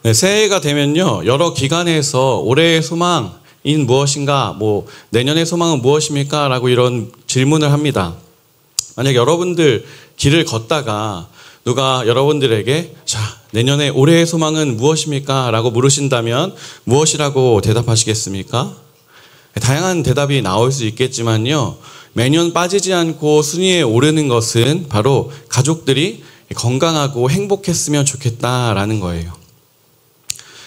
네, 새해가 되면요, 여러 기관에서 올해의 소망인 무엇인가, 내년의 소망은 무엇입니까? 라고 이런 질문을 합니다. 만약 여러분들 길을 걷다가 누가 여러분들에게 자, 내년에 올해의 소망은 무엇입니까? 라고 물으신다면 무엇이라고 대답하시겠습니까? 다양한 대답이 나올 수 있겠지만요, 매년 빠지지 않고 순위에 오르는 것은 바로 가족들이 건강하고 행복했으면 좋겠다라는 거예요.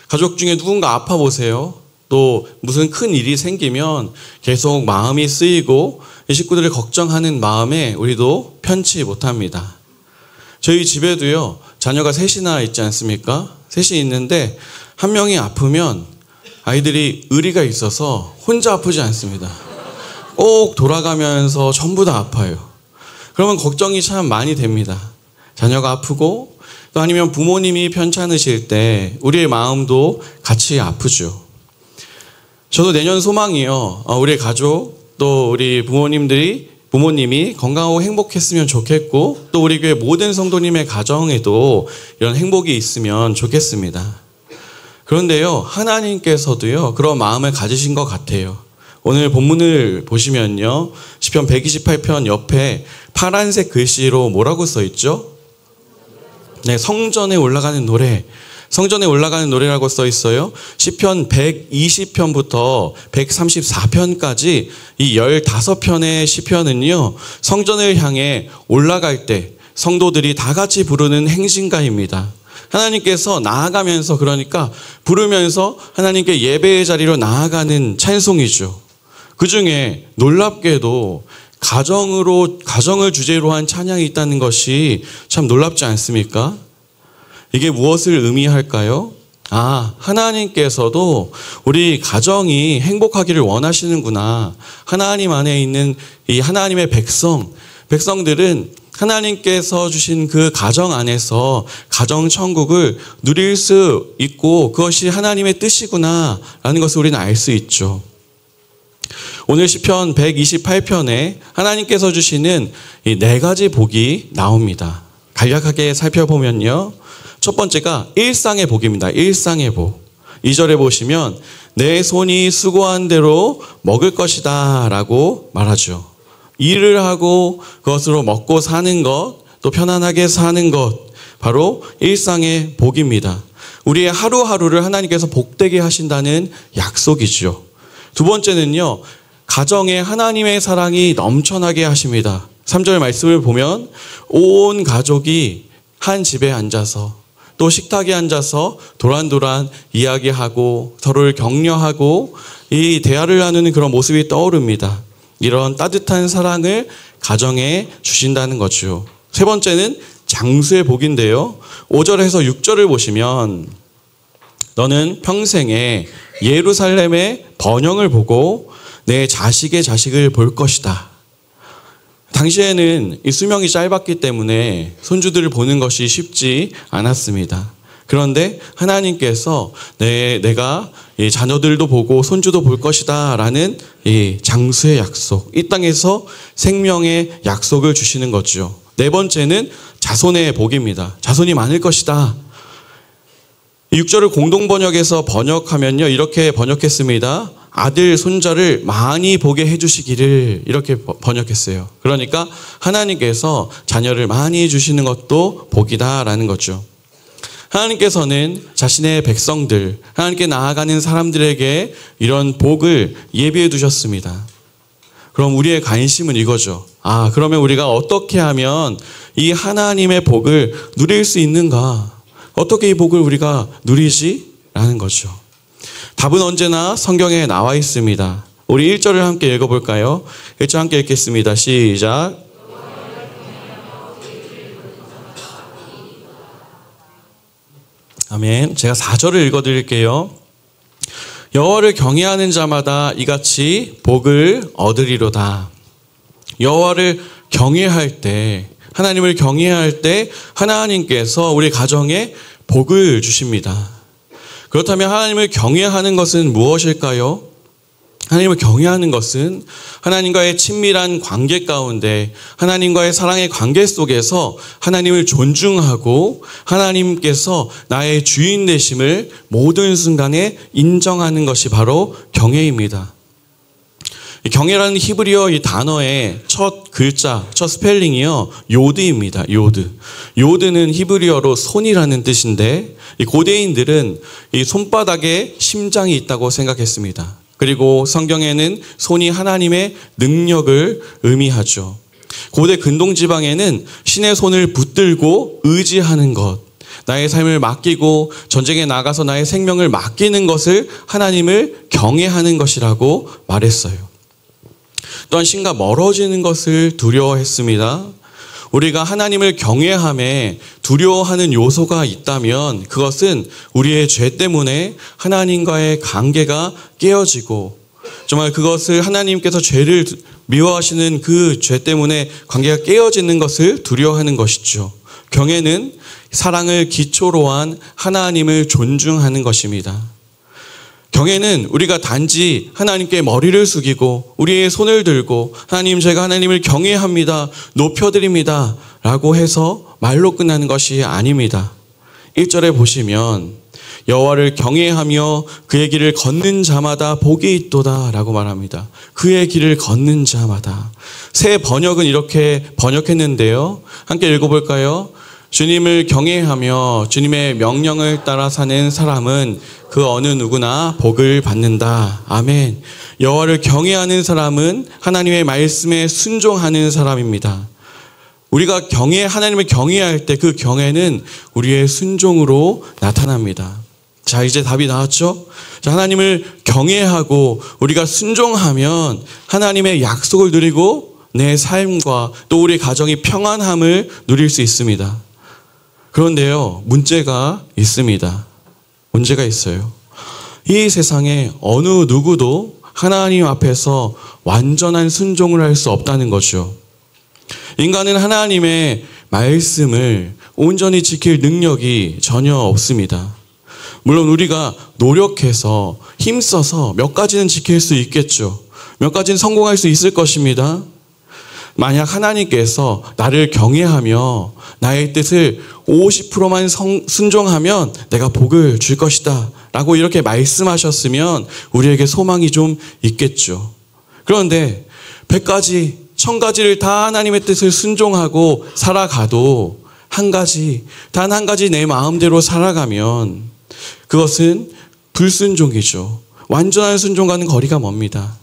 가족 중에 누군가 아파 보세요. 또 무슨 큰 일이 생기면 계속 마음이 쓰이고 이 식구들을 걱정하는 마음에 우리도 편치 못합니다. 저희 집에도요, 자녀가 셋이나 있지 않습니까? 셋이 있는데 한 명이 아프면 아이들이 의리가 있어서 혼자 아프지 않습니다. 꼭 돌아가면서 전부 다 아파요. 그러면 걱정이 참 많이 됩니다. 자녀가 아프고 또 아니면 부모님이 편찮으실 때 우리의 마음도 같이 아프죠. 저도 내년 소망이요, 우리 가족 또 우리 부모님이 건강하고 행복했으면 좋겠고 또 우리 교회 모든 성도님의 가정에도 이런 행복이 있으면 좋겠습니다. 그런데요, 하나님께서도요 그런 마음을 가지신 것 같아요. 오늘 본문을 보시면요, 시편 128편 옆에 파란색 글씨로 뭐라고 써 있죠? 네, 성전에 올라가는 노래라고 써 있어요. 시편 120편부터 134편까지 이 15편의 시편은요, 성전을 향해 올라갈 때 성도들이 다 같이 부르는 행진가입니다. 하나님께서 나아가면서, 그러니까 부르면서 하나님께 예배의 자리로 나아가는 찬송이죠. 그 중에 놀랍게도 가정을 주제로 한 찬양이 있다는 것이 참 놀랍지 않습니까? 이게 무엇을 의미할까요? 하나님께서도 우리 가정이 행복하기를 원하시는구나. 하나님 안에 있는 이 하나님의 백성들은 하나님께서 주신 그 가정 안에서 가정 천국을 누릴 수 있고 그것이 하나님의 뜻이구나 라는 것을 우리는 알 수 있죠. 오늘 시편 128편에 하나님께서 주시는 이 4가지 복이 나옵니다. 간략하게 살펴보면요, 첫 번째가 일상의 복입니다. 일상의 복. 2절에 보시면 내 손이 수고한 대로 먹을 것이다 라고 말하죠. 일을 하고 그것으로 먹고 사는 것, 또 편안하게 사는 것, 바로 일상의 복입니다. 우리의 하루하루를 하나님께서 복되게 하신다는 약속이죠. 두 번째는요, 가정에 하나님의 사랑이 넘쳐나게 하십니다. 3절 말씀을 보면 온 가족이 한 집에 앉아서 또 식탁에 앉아서 도란도란 이야기하고 서로를 격려하고 이 대화를 나누는 그런 모습이 떠오릅니다. 이런 따뜻한 사랑을 가정에 주신다는 거죠. 세 번째는 장수의 복인데요, 5절에서 6절을 보시면 너는 평생에 예루살렘의 번영을 보고 내 자식의 자식을 볼 것이다. 당시에는 이 수명이 짧았기 때문에 손주들을 보는 것이 쉽지 않았습니다. 그런데 하나님께서 내가 이 자녀들도 보고 손주도 볼 것이다 라는 이 장수의 약속, 이 땅에서 생명의 약속을 주시는 거죠. 네 번째는 자손의 복입니다. 자손이 많을 것이다. 6절을 공동번역에서 번역하면요, 이렇게 번역했습니다. 아들, 손자를 많이 보게 해주시기를, 이렇게 번역했어요. 그러니까 하나님께서 자녀를 많이 주시는 것도 복이다라는 거죠. 하나님께서는 자신의 백성들, 하나님께 나아가는 사람들에게 이런 복을 예비해 두셨습니다. 그럼 우리의 관심은 이거죠. 그러면 우리가 어떻게 하면 이 하나님의 복을 누릴 수 있는가? 어떻게 이 복을 우리가 누리지? 라는 거죠. 답은 언제나 성경에 나와 있습니다. 우리 1절을 함께 읽어볼까요? 1절 함께 읽겠습니다. 시작. 아멘. 제가 4절을 읽어드릴게요. 여호와를 경외하는 자마다 이같이 복을 얻으리로다. 여호와를 경외할 때, 하나님을 경외할 때 하나님께서 우리 가정에 복을 주십니다. 그렇다면 하나님을 경외하는 것은 무엇일까요? 하나님을 경외하는 것은 하나님과의 친밀한 관계 가운데 하나님과의 사랑의 관계 속에서 하나님을 존중하고 하나님께서 나의 주인 되심을 모든 순간에 인정하는 것이 바로 경외입니다. 경외라는 히브리어 이 단어의 첫 글자, 첫 스펠링이요, 요드입니다. 요드. 요드는 히브리어로 손이라는 뜻인데 이 고대인들은 이 손바닥에 심장이 있다고 생각했습니다. 그리고 성경에는 손이 하나님의 능력을 의미하죠. 고대 근동지방에는 신의 손을 붙들고 의지하는 것, 나의 삶을 맡기고 전쟁에 나가서 나의 생명을 맡기는 것을 하나님을 경외하는 것이라고 말했어요. 또한 신과 멀어지는 것을 두려워했습니다. 우리가 하나님을 경외함에 두려워하는 요소가 있다면 그것은 우리의 죄 때문에 하나님과의 관계가 깨어지고 정말 그것을 하나님께서 죄를 미워하시는 그 죄 때문에 관계가 깨어지는 것을 두려워하는 것이죠. 경외는 사랑을 기초로 한 하나님을 존중하는 것입니다. 경외는 우리가 단지 하나님께 머리를 숙이고 우리의 손을 들고 하나님 제가 하나님을 경외합니다, 높여드립니다 라고 해서 말로 끝나는 것이 아닙니다. 1절에 보시면 여호와를 경외하며 그의 길을 걷는 자마다 복이 있도다 라고 말합니다. 그의 길을 걷는 자마다. 새 번역은 이렇게 번역했는데요. 함께 읽어볼까요? 주님을 경외하며 주님의 명령을 따라 사는 사람은 그 어느 누구나 복을 받는다. 아멘. 여호와를 경외하는 사람은 하나님의 말씀에 순종하는 사람입니다. 우리가 하나님을 경외할 때 그 경외는 우리의 순종으로 나타납니다. 자, 이제 답이 나왔죠? 자, 하나님을 경외하고 우리가 순종하면 하나님의 약속을 누리고 내 삶과 또 우리 가정이 평안함을 누릴 수 있습니다. 그런데요, 문제가 있습니다. 문제가 있어요. 이 세상에 어느 누구도 하나님 앞에서 완전한 순종을 할 수 없다는 거죠. 인간은 하나님의 말씀을 온전히 지킬 능력이 전혀 없습니다. 물론 우리가 노력해서 힘써서 몇 가지는 지킬 수 있겠죠. 몇 가지는 성공할 수 있을 것입니다. 만약 하나님께서 나를 경외하며 나의 뜻을 50%만 순종하면 내가 복을 줄 것이다 라고 이렇게 말씀하셨으면 우리에게 소망이 좀 있겠죠. 그런데 100가지, 1000가지를 다 하나님의 뜻을 순종하고 살아가도 단 한 가지 내 마음대로 살아가면 그것은 불순종이죠. 완전한 순종과는 거리가 멉니다.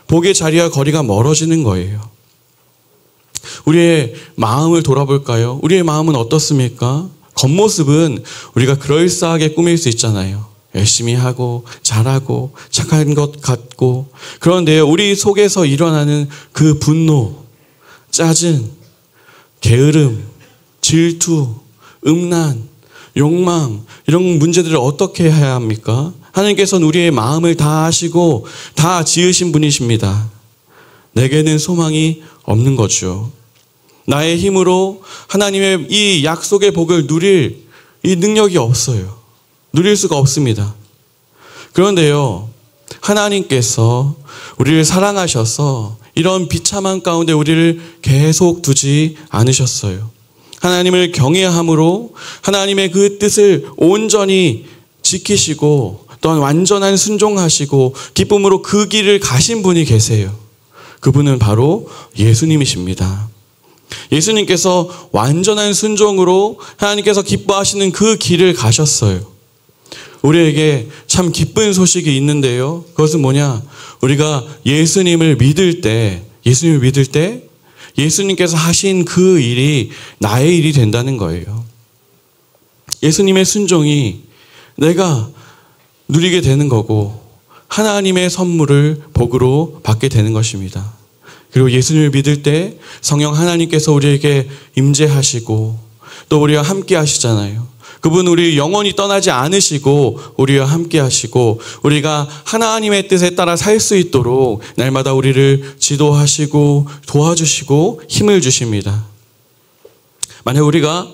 복의 자리와 거리가 멀어지는 거예요. 우리의 마음을 돌아볼까요? 우리의 마음은 어떻습니까? 겉모습은 우리가 그럴싸하게 꾸밀 수 있잖아요. 열심히 하고 잘하고 착한 것 같고. 그런데 우리 속에서 일어나는 그 분노, 짜증, 게으름, 질투, 음란, 욕망 이런 문제들을 어떻게 해야 합니까? 하나님께서는 우리의 마음을 다 아시고 다 지으신 분이십니다. 내게는 소망이 없는 거죠. 나의 힘으로 하나님의 이 약속의 복을 누릴 이 능력이 없어요. 누릴 수가 없습니다. 그런데요, 하나님께서 우리를 사랑하셔서 이런 비참한 가운데 우리를 계속 두지 않으셨어요. 하나님을 경외함으로 하나님의 그 뜻을 온전히 지키시고 또한 완전한 순종하시고 기쁨으로 그 길을 가신 분이 계세요. 그분은 바로 예수님이십니다. 예수님께서 완전한 순종으로 하나님께서 기뻐하시는 그 길을 가셨어요. 우리에게 참 기쁜 소식이 있는데요. 그것은 뭐냐? 우리가 예수님을 믿을 때 예수님께서 하신 그 일이 나의 일이 된다는 거예요. 예수님의 순종이 내가 누리게 되는 거고 하나님의 선물을 복으로 받게 되는 것입니다. 그리고 예수님을 믿을 때 성령 하나님께서 우리에게 임재하시고 또 우리와 함께 하시잖아요. 그분 우리 영원히 떠나지 않으시고 우리와 함께 하시고 우리가 하나님의 뜻에 따라 살 수 있도록 날마다 우리를 지도하시고 도와주시고 힘을 주십니다. 만약 우리가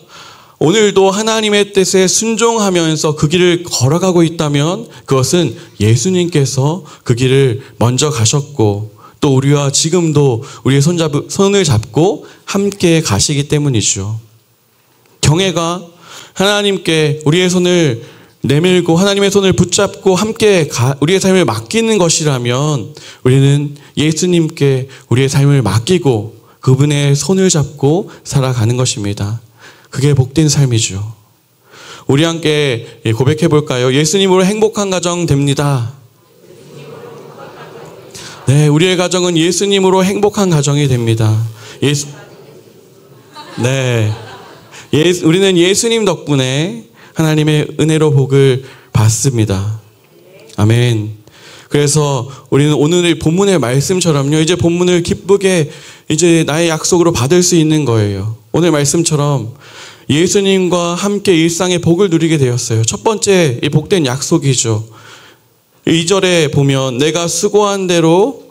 오늘도 하나님의 뜻에 순종하면서 그 길을 걸어가고 있다면 그것은 예수님께서 그 길을 먼저 가셨고 또 우리와 지금도 우리의 손을 잡고 함께 가시기 때문이죠. 경애가 하나님께 우리의 손을 내밀고 하나님의 손을 붙잡고 함께 우리의 삶을 맡기는 것이라면 우리는 예수님께 우리의 삶을 맡기고 그분의 손을 잡고 살아가는 것입니다. 그게 복된 삶이죠. 우리 함께 고백해 볼까요? 예수님으로 행복한 가정 됩니다. 네, 우리의 가정은 예수님으로 행복한 가정이 됩니다. 우리는 예수님 덕분에 하나님의 은혜로 복을 받습니다. 아멘. 그래서 우리는 오늘의 본문의 말씀처럼요, 이제 본문을 기쁘게 이제 나의 약속으로 받을 수 있는 거예요. 오늘 말씀처럼 예수님과 함께 일상의 복을 누리게 되었어요. 첫 번째 이 복된 약속이죠. 2절에 보면 내가 수고한 대로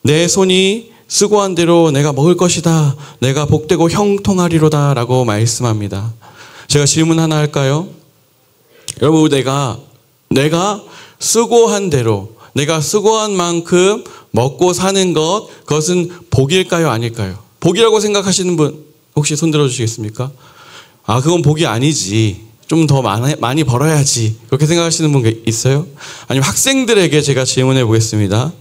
내 손이 수고한 대로 내가 먹을 것이다. 내가 복되고 형통하리로다 라고 말씀합니다. 제가 질문 하나 할까요? 여러분, 내가 수고한 대로, 내가 수고한 만큼 먹고 사는 것, 그것은 복일까요? 아닐까요? 복이라고 생각하시는 분 혹시 손 들어주시겠습니까? 아, 그건 복이 아니지. 좀 더 많이 벌어야지. 그렇게 생각하시는 분 있어요? 아니면 학생들에게 제가 질문해 보겠습니다.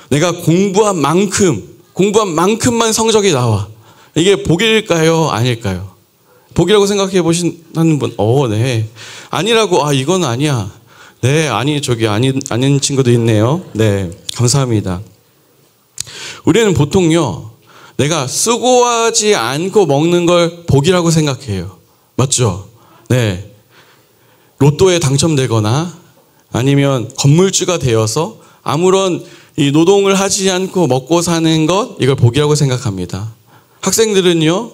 내가 공부한 만큼만 성적이 나와. 이게 복일까요? 아닐까요? 복이라고 생각해 보시는 분, 네. 아니라고, 이건 아니야. 네, 아닌 친구도 있네요. 네, 감사합니다. 우리는 보통요, 내가 수고하지 않고 먹는 걸 복이라고 생각해요. 맞죠? 네. 로또에 당첨되거나 아니면 건물주가 되어서 아무런 이 노동을 하지 않고 먹고 사는 것, 이걸 복이라고 생각합니다. 학생들은요,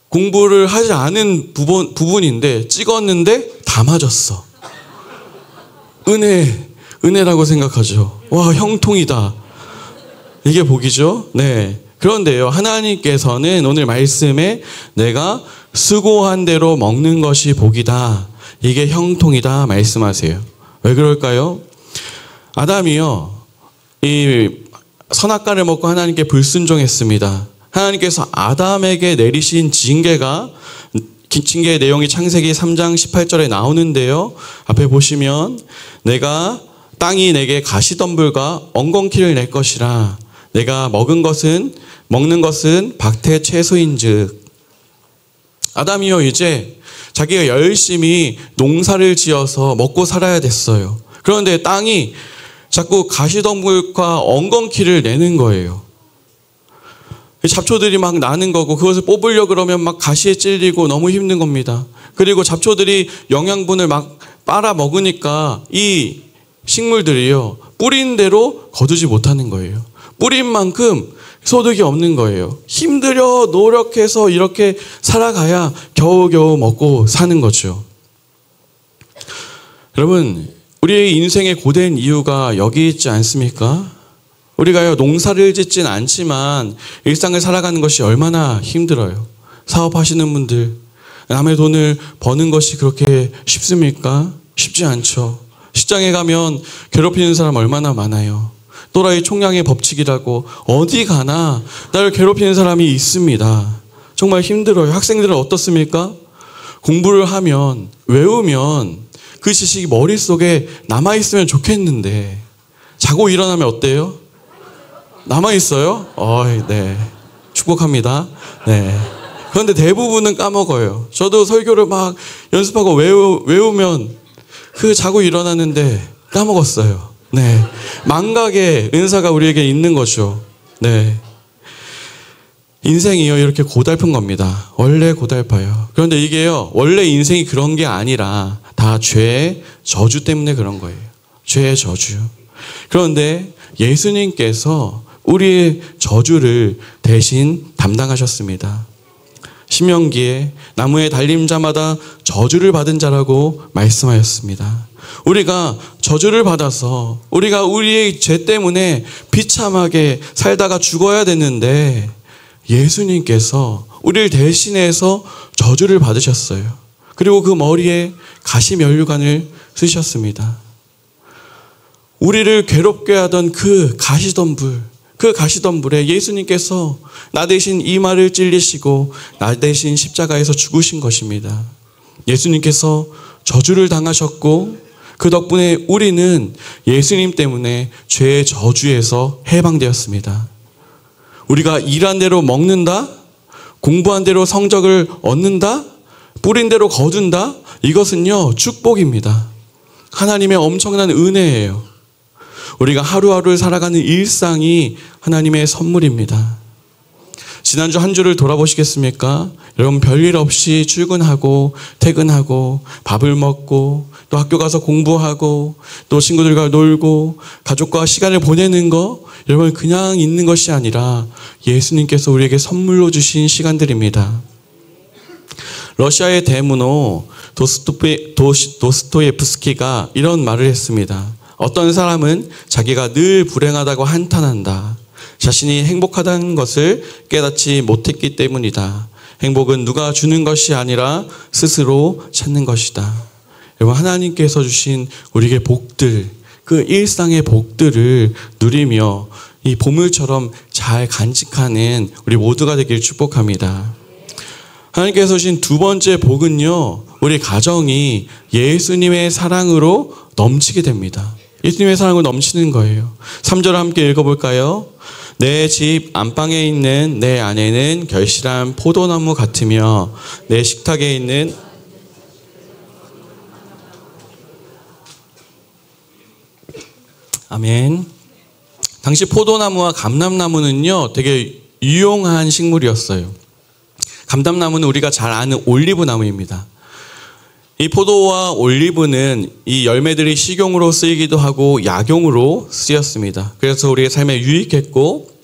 공부를 하지 않은 부분인데 찍었는데 다 맞았어. 은혜라고 생각하죠. 와, 형통이다. 이게 복이죠. 네. 그런데요, 하나님께서는 오늘 말씀에 내가 수고한 대로 먹는 것이 복이다, 이게 형통이다 말씀하세요. 왜 그럴까요? 아담이요, 이 선악과를 먹고 하나님께 불순종했습니다. 하나님께서 아담에게 내리신 징계의 내용이 창세기 3장 18절에 나오는데요. 앞에 보시면 땅이 내게 가시덤불과 엉겅퀴를 낼 것이라. 내가 먹는 것은 박태 채소인즉. 아담이요, 이제 자기가 열심히 농사를 지어서 먹고 살아야 됐어요. 그런데 땅이 자꾸 가시덤불과 엉겅퀴를 내는 거예요. 잡초들이 막 나는 거고, 그것을 뽑으려고 그러면 막 가시에 찔리고 너무 힘든 겁니다. 그리고 잡초들이 영양분을 막 빨아 먹으니까 이 식물들이요, 뿌린 대로 거두지 못하는 거예요. 뿌린 만큼 소득이 없는 거예요. 힘들여 노력해서 이렇게 살아가야 겨우겨우 먹고 사는 거죠. 여러분, 우리의 인생의 고된 이유가 여기 있지 않습니까? 우리가요, 농사를 짓진 않지만 일상을 살아가는 것이 얼마나 힘들어요. 사업하시는 분들, 남의 돈을 버는 것이 그렇게 쉽습니까? 쉽지 않죠. 시장에 가면 괴롭히는 사람 얼마나 많아요. 또라이 총량의 법칙이라고 어디 가나 나를 괴롭히는 사람이 있습니다. 정말 힘들어요. 학생들은 어떻습니까? 공부를 하면, 외우면 그 지식이 머릿속에 남아있으면 좋겠는데 자고 일어나면 어때요? 남아있어요? 네. 축복합니다. 네. 그런데 대부분은 까먹어요. 저도 설교를 막 연습하고 외우면 자고 일어나는데 까먹었어요. 네. 망각의 은사가 우리에게 있는 거죠. 네. 인생이요, 이렇게 고달픈 겁니다. 원래 고달파요. 그런데 이게요, 원래 인생이 그런 게 아니라 다 죄의 저주 때문에 그런 거예요. 죄의 저주. 그런데 예수님께서 우리의 저주를 대신 담당하셨습니다. 신명기에 나무에 달린 자마다 저주를 받은 자라고 말씀하였습니다. 우리가 저주를 받아서 우리가 우리의 죄 때문에 비참하게 살다가 죽어야 되는데 예수님께서 우리를 대신해서 저주를 받으셨어요. 그리고 그 머리에 가시면류관을 쓰셨습니다. 우리를 괴롭게 하던 그 가시덤불에 예수님께서 나 대신 이 말을 찔리시고 나 대신 십자가에서 죽으신 것입니다. 예수님께서 저주를 당하셨고 그 덕분에 우리는 예수님 때문에 죄의 저주에서 해방되었습니다. 우리가 일한 대로 먹는다? 공부한 대로 성적을 얻는다? 뿌린 대로 거둔다? 이것은요, 축복입니다. 하나님의 엄청난 은혜예요. 우리가 하루하루를 살아가는 일상이 하나님의 선물입니다. 지난주 한 주를 돌아보시겠습니까? 여러분 별일 없이 출근하고 퇴근하고 밥을 먹고 또 학교 가서 공부하고 또 친구들과 놀고 가족과 시간을 보내는 거, 여러분 그냥 있는 것이 아니라 예수님께서 우리에게 선물로 주신 시간들입니다. 러시아의 대문호 도스토예프스키가 이런 말을 했습니다. 어떤 사람은 자기가 늘 불행하다고 한탄한다. 자신이 행복하다는 것을 깨닫지 못했기 때문이다. 행복은 누가 주는 것이 아니라 스스로 찾는 것이다. 여러분, 하나님께서 주신 우리에게 복들, 그 일상의 복들을 누리며 이 보물처럼 잘 간직하는 우리 모두가 되길 축복합니다. 하나님께서 주신 두 번째 복은요, 우리 가정이 예수님의 사랑으로 넘치게 됩니다. 예수님의 사랑으로 넘치는 거예요. 3절을 함께 읽어볼까요? 내 집 안방에 있는 내 아내는 결실한 포도나무 같으며 내 식탁에 있는 아멘. 당시 포도나무와 감람나무는요, 되게 유용한 식물이었어요. 감람나무는 우리가 잘 아는 올리브나무입니다. 이 포도와 올리브는 이 열매들이 식용으로 쓰이기도 하고 약용으로 쓰였습니다. 그래서 우리의 삶에 유익했고,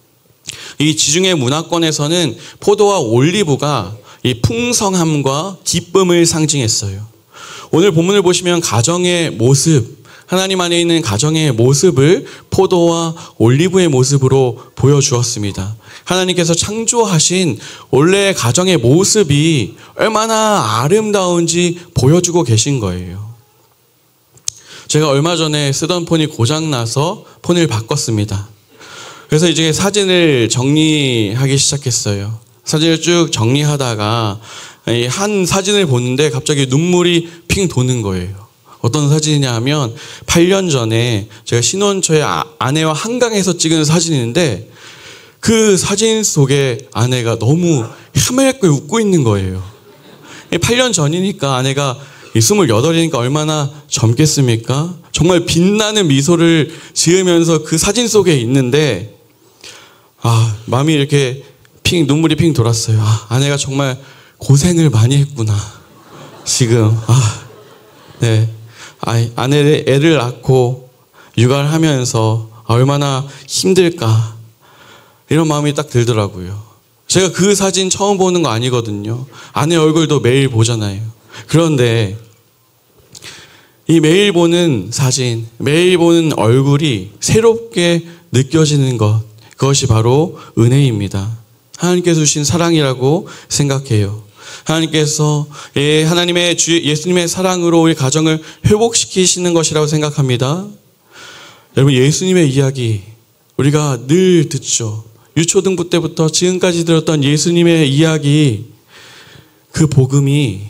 이 지중해 문화권에서는 포도와 올리브가 이 풍성함과 기쁨을 상징했어요. 오늘 본문을 보시면 가정의 모습, 하나님 안에 있는 가정의 모습을 포도와 올리브의 모습으로 보여주었습니다. 하나님께서 창조하신 원래의 가정의 모습이 얼마나 아름다운지 보여주고 계신 거예요. 제가 얼마 전에 쓰던 폰이 고장나서 폰을 바꿨습니다. 그래서 이제 사진을 정리하기 시작했어요. 사진을 쭉 정리하다가 한 사진을 보는데 갑자기 눈물이 핑 도는 거예요. 어떤 사진이냐 하면 8년 전에 제가 신혼 초에 아내와 한강에서 찍은 사진인데 그 사진 속에 아내가 너무 해맑게 웃고 있는 거예요. 8년 전이니까 아내가 28이니까 얼마나 젊겠습니까? 정말 빛나는 미소를 지으면서 그 사진 속에 있는데 마음이 이렇게 눈물이 핑 돌았어요. 아내가 정말 고생을 많이 했구나. 지금 네. 애를 낳고 육아를 하면서 얼마나 힘들까 이런 마음이 딱 들더라고요. 제가 그 사진 처음 보는 거 아니거든요. 아내 얼굴도 매일 보잖아요. 그런데 이 매일 보는 사진, 매일 보는 얼굴이 새롭게 느껴지는 것, 그것이 바로 은혜입니다. 하나님께서 주신 사랑이라고 생각해요. 하나님께서 하나님의 예수님의 사랑으로 우리 가정을 회복시키시는 것이라고 생각합니다. 여러분, 예수님의 이야기 우리가 늘 듣죠. 유초등부 때부터 지금까지 들었던 예수님의 이야기, 그 복음이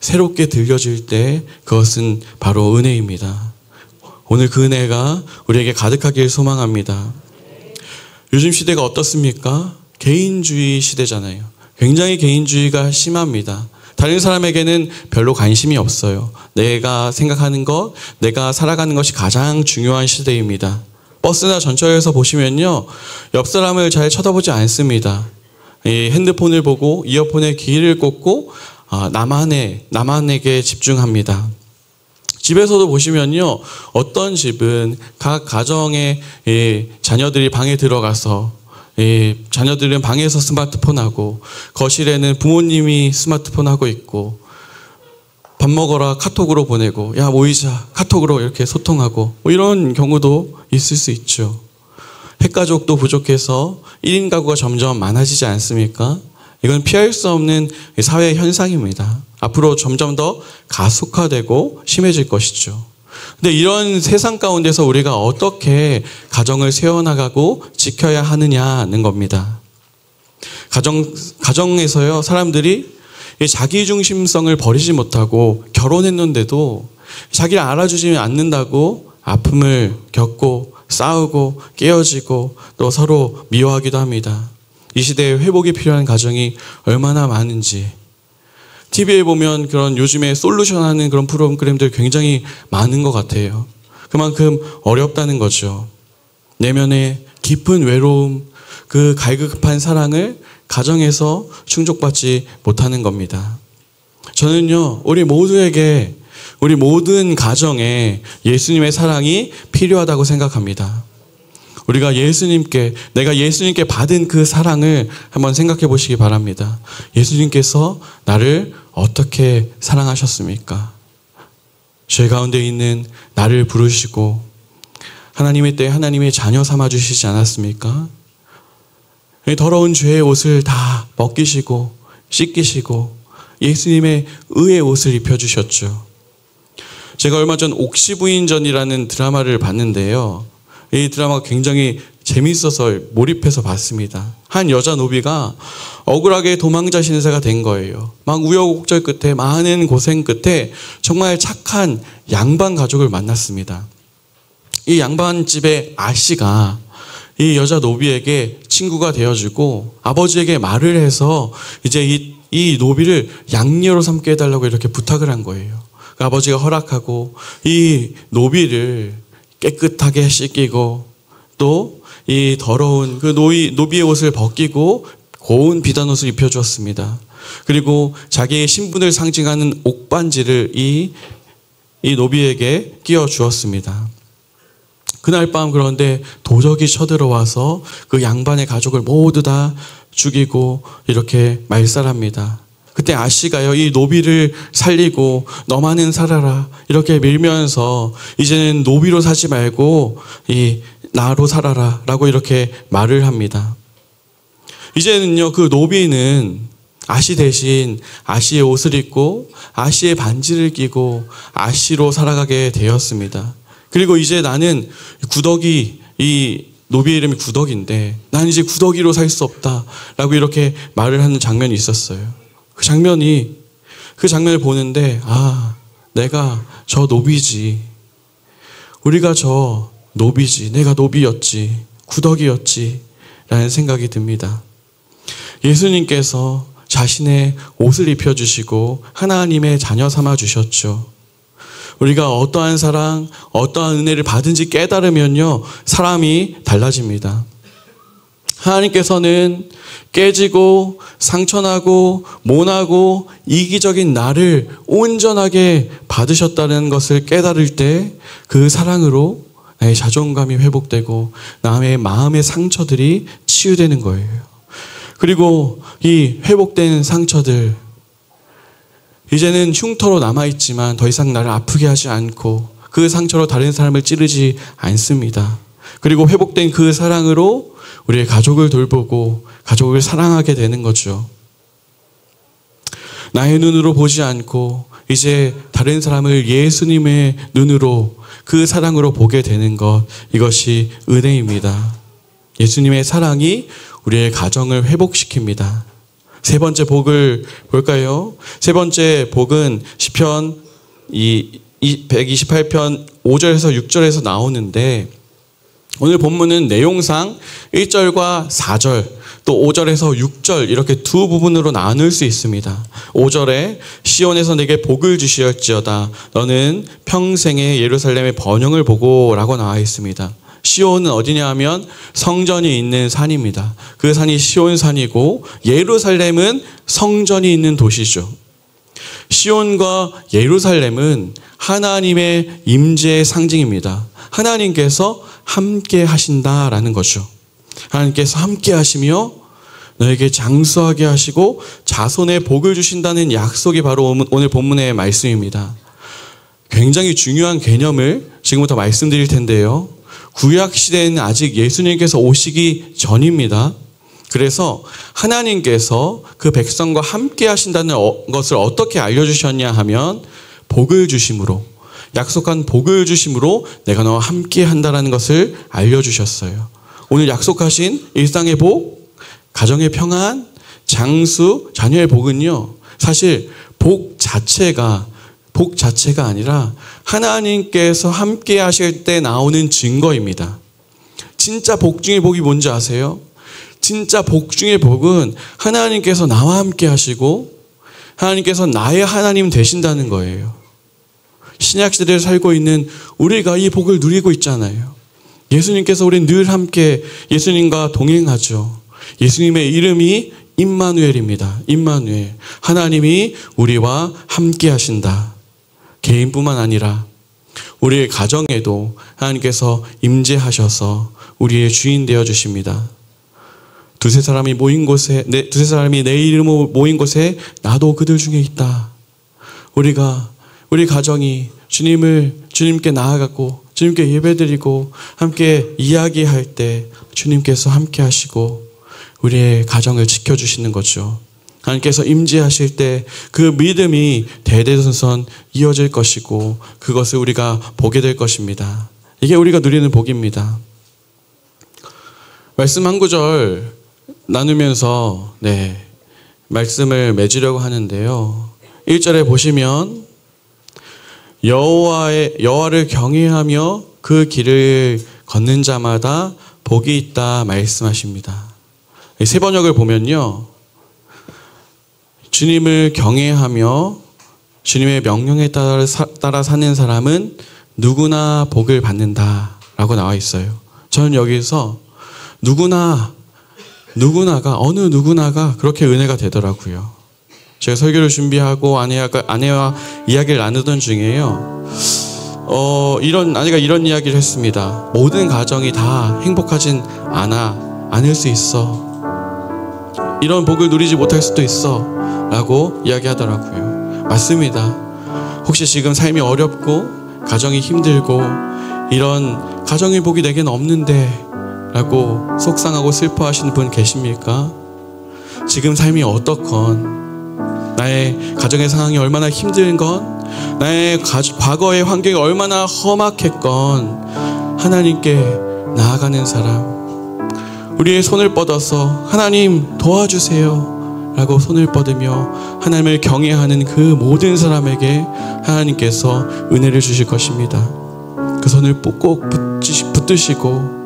새롭게 들려질 때 그것은 바로 은혜입니다. 오늘 그 은혜가 우리에게 가득하길 소망합니다. 요즘 시대가 어떻습니까? 개인주의 시대잖아요. 굉장히 개인주의가 심합니다. 다른 사람에게는 별로 관심이 없어요. 내가 생각하는 것, 내가 살아가는 것이 가장 중요한 시대입니다. 버스나 전철에서 보시면요, 옆 사람을 잘 쳐다보지 않습니다. 이 핸드폰을 보고 이어폰에 귀를 꽂고 나만에게 집중합니다. 집에서도 보시면요, 어떤 집은 각 가정의 자녀들이 방에 들어가서 자녀들은 방에서 스마트폰 하고 거실에는 부모님이 스마트폰 하고 있고 밥 먹어라 카톡으로 보내고 야 모이자 카톡으로 이렇게 소통하고 이런 경우도 있을 수 있죠. 핵가족도 부족해서 1인 가구가 점점 많아지지 않습니까? 이건 피할 수 없는 사회 현상입니다. 앞으로 점점 더 가속화되고 심해질 것이죠. 근데 이런 세상 가운데서 우리가 어떻게 가정을 세워나가고 지켜야 하느냐는 겁니다. 가정에서요, 사람들이 자기중심성을 버리지 못하고 결혼했는데도 자기를 알아주지 않는다고 아픔을 겪고 싸우고 깨어지고 또 서로 미워하기도 합니다. 이 시대에 회복이 필요한 가정이 얼마나 많은지, TV에 보면 그런 요즘에 솔루션 하는 그런 프로그램들 굉장히 많은 것 같아요. 그만큼 어렵다는 거죠. 내면의 깊은 외로움, 그 갈급한 사랑을 가정에서 충족받지 못하는 겁니다. 저는요, 우리 모든 가정에 예수님의 사랑이 필요하다고 생각합니다. 우리가 내가 예수님께 받은 그 사랑을 한번 생각해 보시기 바랍니다. 예수님께서 나를 어떻게 사랑하셨습니까? 죄 가운데 있는 나를 부르시고 하나님의 때에 하나님의 자녀 삼아 주시지 않았습니까? 더러운 죄의 옷을 다 벗기시고 씻기시고 예수님의 의의 옷을 입혀주셨죠. 제가 얼마 전 옥시부인전이라는 드라마를 봤는데요. 이 드라마가 굉장히 재밌어서 몰입해서 봤습니다. 한 여자 노비가 억울하게 도망자 신세가 된 거예요. 막 우여곡절 끝에 많은 고생 끝에 정말 착한 양반 가족을 만났습니다. 이 양반집의 아씨가 이 여자 노비에게 친구가 되어주고 아버지에게 말을 해서 이제 이 노비를 양녀로 삼게 해달라고 이렇게 부탁을 한 거예요. 그 아버지가 허락하고 이 노비를 깨끗하게 씻기고 또 이 더러운 그 노비의 옷을 벗기고 고운 비단 옷을 입혀주었습니다. 그리고 자기의 신분을 상징하는 옥반지를 이 노비에게 끼워주었습니다. 그날 밤 그런데 도적이 쳐들어와서 그 양반의 가족을 모두 다 죽이고 이렇게 말살합니다. 그때 아씨가요, 이 노비를 살리고 너만은 살아라 이렇게 밀면서 이제는 노비로 사지 말고 이 나로 살아라 라고 이렇게 말을 합니다. 이제는요, 그 노비는 아씨 대신 아씨의 옷을 입고 아씨의 반지를 끼고 아씨로 살아가게 되었습니다. 그리고 이제 나는 이 노비의 이름이 구덕인데 난 이제 구덕이로 살 수 없다 라고 이렇게 말을 하는 장면이 있었어요. 그 장면을 보는데 내가 저 노비지. 우리가 저 노비지. 내가 노비였지. 구덕이었지. 라는 생각이 듭니다. 예수님께서 자신의 옷을 입혀주시고 하나님의 자녀 삼아 주셨죠. 우리가 어떠한 사랑, 어떠한 은혜를 받은지 깨달으면요, 사람이 달라집니다. 하나님께서는 깨지고 상처나고 모나고 이기적인 나를 온전하게 받으셨다는 것을 깨달을 때 그 사랑으로 나의 자존감이 회복되고 남의 마음의 상처들이 치유되는 거예요. 그리고 이 회복된 상처들, 이제는 흉터로 남아있지만 더 이상 나를 아프게 하지 않고 그 상처로 다른 사람을 찌르지 않습니다. 그리고 회복된 그 사랑으로 우리의 가족을 돌보고 가족을 사랑하게 되는 거죠. 나의 눈으로 보지 않고 이제 다른 사람을 예수님의 눈으로 그 사랑으로 보게 되는 것, 이것이 은혜입니다. 예수님의 사랑이 우리의 가정을 회복시킵니다. 세 번째 복을 볼까요? 세 번째 복은 시편 128편 5절에서 6절에서 나오는데, 오늘 본문은 내용상 1절과 4절 또 5절에서 6절 이렇게 두 부분으로 나눌 수 있습니다. 5절에 시온에서 내게 복을 주시었지어다 너는 평생에 예루살렘의 번영을 보고 라고 나와 있습니다. 시온은 어디냐 하면 성전이 있는 산입니다. 그 산이 시온산이고 예루살렘은 성전이 있는 도시죠. 시온과 예루살렘은 하나님의 임재의 상징입니다. 하나님께서 함께 하신다라는 거죠. 하나님께서 함께 하시며 너에게 장수하게 하시고 자손의 복을 주신다는 약속이 바로 오늘 본문의 말씀입니다. 굉장히 중요한 개념을 지금부터 말씀드릴 텐데요. 구약 시대에는 아직 예수님께서 오시기 전입니다. 그래서 하나님께서 그 백성과 함께 하신다는 것을 어떻게 알려주셨냐 하면 복을 주심으로, 약속한 복을 주심으로 내가 너와 함께 한다는 것을 알려주셨어요. 오늘 약속하신 일상의 복, 가정의 평안, 장수, 자녀의 복은요, 사실 복 자체가 아니라 하나님께서 함께 하실 때 나오는 증거입니다. 진짜 복 중의 복이 뭔지 아세요? 진짜 복 중의 복은 하나님께서 나와 함께 하시고 하나님께서 나의 하나님 되신다는 거예요. 신약시대에 살고 있는 우리가 이 복을 누리고 있잖아요. 예수님께서 우린 늘 함께 예수님과 동행하죠. 예수님의 이름이 임마누엘입니다. 임마누엘. 하나님이 우리와 함께 하신다. 개인뿐만 아니라 우리의 가정에도 하나님께서 임재하셔서 우리의 주인 되어 주십니다. 두세 사람이 내 이름으로 모인 곳에 나도 그들 중에 있다. 우리 가정이 주님께 나아가고 주님께 예배드리고 함께 이야기할 때 주님께서 함께 하시고 우리의 가정을 지켜주시는 거죠. 하나님께서 임재하실 때 그 믿음이 대대손손 이어질 것이고 그것을 우리가 보게 될 것입니다. 이게 우리가 누리는 복입니다. 말씀 한 구절 나누면서 말씀을 맺으려고 하는데요. 1절에 보시면 여호와를 경외하며 그 길을 걷는 자마다 복이 있다 말씀하십니다. 세 번역을 보면요. 주님을 경외하며 주님의 명령에 따라 사는 사람은 누구나 복을 받는다라고 나와 있어요. 저는 여기서 어느 누구나가 그렇게 은혜가 되더라고요. 제가 설교를 준비하고 아내와 이야기를 나누던 중에요. 아내가 이런 이야기를 했습니다. 모든 가정이 다 행복하진 않을 수 있어. 이런 복을 누리지 못할 수도 있어. 라고 이야기하더라고요. 맞습니다. 혹시 지금 삶이 어렵고 가정이 힘들고 이런 가정의 복이 내게는 없는데 라고 속상하고 슬퍼하시는 분 계십니까? 지금 삶이 어떻건 나의 가정의 상황이 얼마나 힘든 건 나의 과거의 환경이 얼마나 험악했건 하나님께 나아가는 사람, 우리의 손을 뻗어서 하나님 도와주세요 라고 손을 뻗으며 하나님을 경외하는 그 모든 사람에게 하나님께서 은혜를 주실 것입니다. 그 손을 꼭 붙드시고